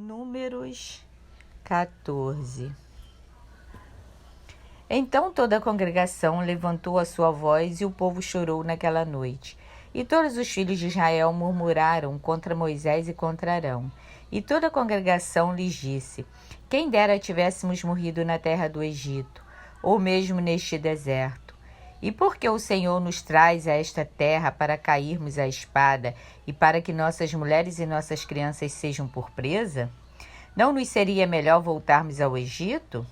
Números 14. Então toda a congregação levantou a sua voz e o povo chorou naquela noite. E todos os filhos de Israel murmuraram contra Moisés e contra Arão. E toda a congregação lhes disse: quem dera tivéssemos morrido na terra do Egito, ou mesmo neste deserto. E por que o Senhor nos traz a esta terra para cairmos à espada e para que nossas mulheres e nossas crianças sejam por presa? Não nos seria melhor voltarmos ao Egito?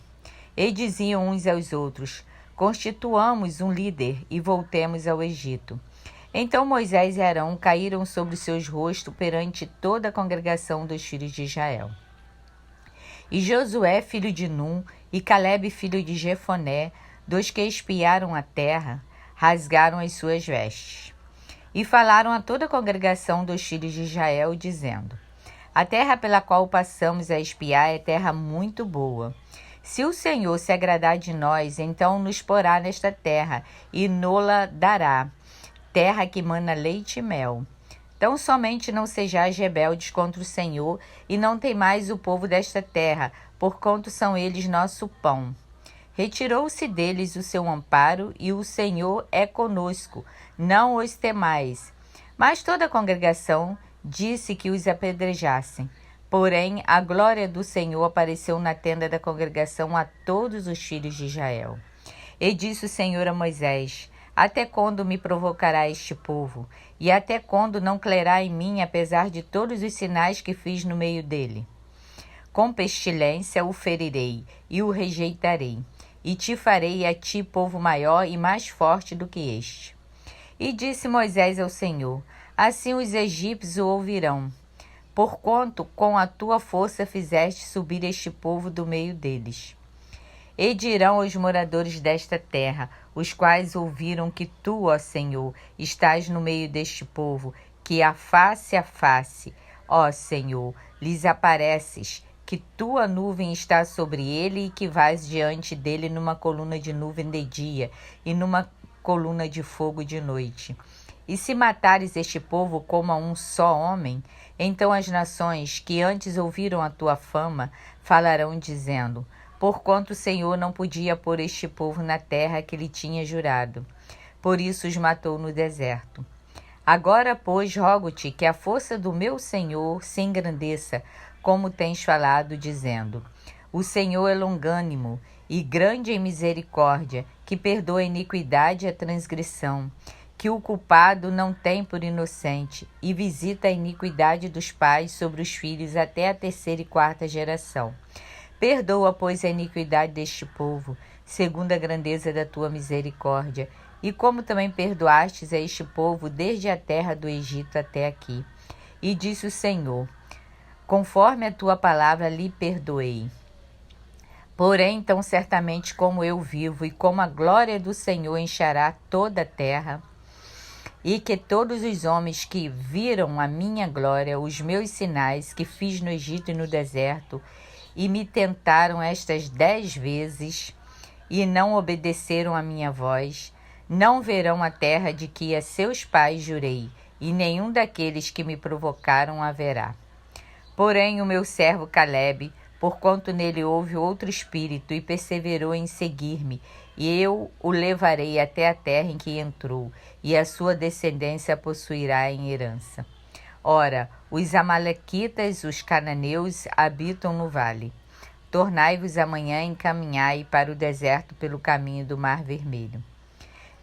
E diziam uns aos outros: constituamos um líder e voltemos ao Egito. Então Moisés e Arão caíram sobre seus rostos perante toda a congregação dos filhos de Israel. E Josué, filho de Num, e Calebe, filho de Jefoné, dos que espiaram a terra, rasgaram as suas vestes. E falaram a toda a congregação dos filhos de Israel, dizendo: a terra pela qual passamos a espiar é terra muito boa. Se o Senhor se agradar de nós, então nos porá nesta terra e nola dará, terra que mana leite e mel. Tão somente não sejais rebeldes contra o Senhor e não temais o povo desta terra, porquanto são eles nosso pão. Retirou-se deles o seu amparo e o Senhor é conosco, não os temais. Mas toda a congregação disse que os apedrejassem. Porém, a glória do Senhor apareceu na tenda da congregação a todos os filhos de Israel. E disse o Senhor a Moisés: até quando me provocará este povo? E até quando não crerá em mim, apesar de todos os sinais que fiz no meio dele? Com pestilência o ferirei e o rejeitarei, e te farei a ti povo maior e mais forte do que este. E disse Moisés ao Senhor: assim os egípcios o ouvirão, porquanto com a tua força fizeste subir este povo do meio deles. E dirão os moradores desta terra, os quais ouviram que tu, ó Senhor, estás no meio deste povo, que a face, ó Senhor, lhes apareces, que tua nuvem está sobre ele e que vais diante dele numa coluna de nuvem de dia e numa coluna de fogo de noite. E se matares este povo como a um só homem, então as nações que antes ouviram a tua fama falarão dizendo: porquanto o Senhor não podia pôr este povo na terra que lhe tinha jurado. Por isso os matou no deserto. Agora, pois, rogo-te que a força do meu Senhor se engrandeça, como tens falado, dizendo: o Senhor é longânimo e grande em misericórdia, que perdoa a iniquidade e a transgressão, que o culpado não tem por inocente, e visita a iniquidade dos pais sobre os filhos até a 3ª e 4ª geração. Perdoa, pois, a iniquidade deste povo, segundo a grandeza da tua misericórdia, e como também perdoastes a este povo desde a terra do Egito até aqui. E disse o Senhor: conforme a tua palavra lhe perdoei. Porém, tão certamente como eu vivo, e como a glória do Senhor encherá toda a terra, e que todos os homens que viram a minha glória, os meus sinais que fiz no Egito e no deserto, e me tentaram estas 10 vezes, e não obedeceram à minha voz, não verão a terra de que a seus pais jurei, e nenhum daqueles que me provocaram a verá. Porém o meu servo Calebe, porquanto nele houve outro espírito, e perseverou em seguir-me, e eu o levarei até a terra em que entrou, e a sua descendência possuirá em herança. Ora, os amalequitas, os cananeus, habitam no vale. Tornai-vos amanhã e encaminhai para o deserto pelo caminho do Mar Vermelho.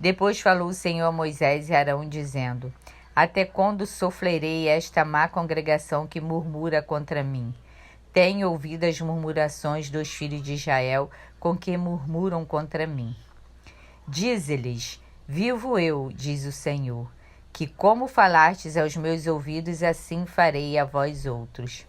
Depois falou o Senhor a Moisés e Arão, dizendo: até quando sofrerei esta má congregação que murmura contra mim? Tenho ouvido as murmurações dos filhos de Israel, com que murmuram contra mim. Dize-lhes: vivo eu, diz o Senhor, que como falastes aos meus ouvidos, assim farei a vós outros.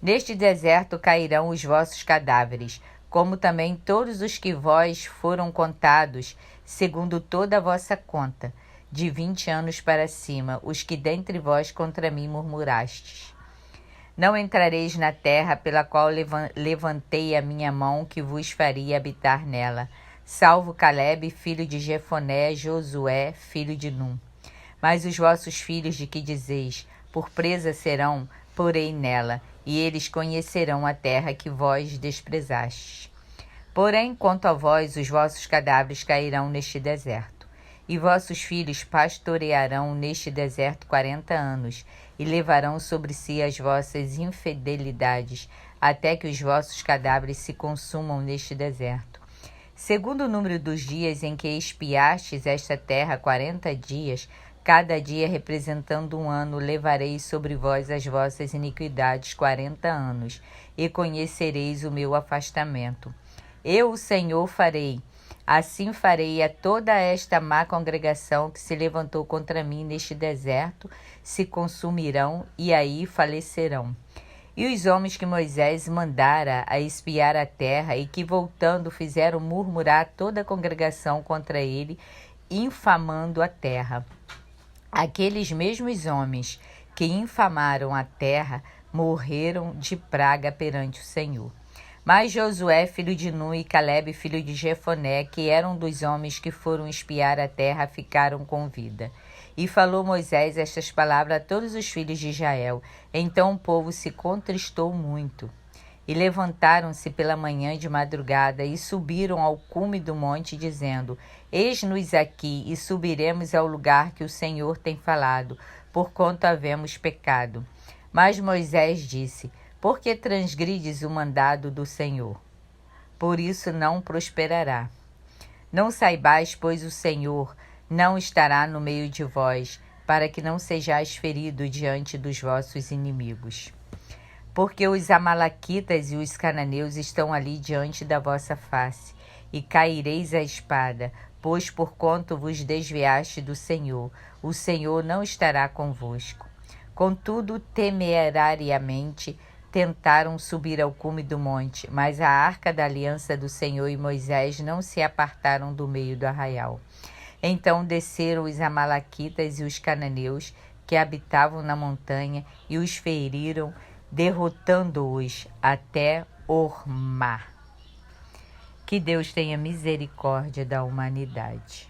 Neste deserto cairão os vossos cadáveres, como também todos os que vós foram contados, segundo toda a vossa conta, de 20 anos para cima, os que dentre vós contra mim murmurastes. Não entrareis na terra pela qual levantei a minha mão, que vos faria habitar nela, salvo Calebe, filho de Jefoné, Josué, filho de Num. Mas os vossos filhos, de que dizeis: por presa serão, porei nela, e eles conhecerão a terra que vós desprezastes. Porém, quanto a vós, os vossos cadáveres cairão neste deserto, e vossos filhos pastorearão neste deserto 40 anos, e levarão sobre si as vossas infidelidades, até que os vossos cadáveres se consumam neste deserto. Segundo o número dos dias em que espiastes esta terra 40 dias, cada dia representando um ano, levarei sobre vós as vossas iniquidades 40 anos, e conhecereis o meu afastamento. Eu, o Senhor, farei. Assim farei a toda esta má congregação que se levantou contra mim neste deserto, se consumirão e aí falecerão. E os homens que Moisés mandara a espiar a terra e que, voltando, fizeram murmurar toda a congregação contra ele, infamando a terra. Aqueles mesmos homens que infamaram a terra morreram de praga perante o Senhor. Mas Josué, filho de Nun, e Calebe, filho de Jefoné, que eram dos homens que foram espiar a terra, ficaram com vida. E falou Moisés estas palavras a todos os filhos de Israel. Então o povo se contristou muito. E levantaram-se pela manhã de madrugada e subiram ao cume do monte, dizendo: Eis-nos aqui, e subiremos ao lugar que o Senhor tem falado, porquanto havemos pecado. Mas Moisés disse: Por que transgrides o mandado do Senhor? Por isso não prosperará. Não saibais, pois o Senhor não estará no meio de vós, para que não sejais ferido diante dos vossos inimigos. Porque os amalequitas e os cananeus estão ali diante da vossa face, e caireis à espada, pois porquanto vos desviaste do Senhor, o Senhor não estará convosco. Contudo, temerariamente tentaram subir ao cume do monte, mas a arca da aliança do Senhor e Moisés não se apartaram do meio do arraial. Então desceram os amalequitas e os cananeus que habitavam na montanha e os feriram, derrotando-os até Hormá. Que Deus tenha misericórdia da humanidade.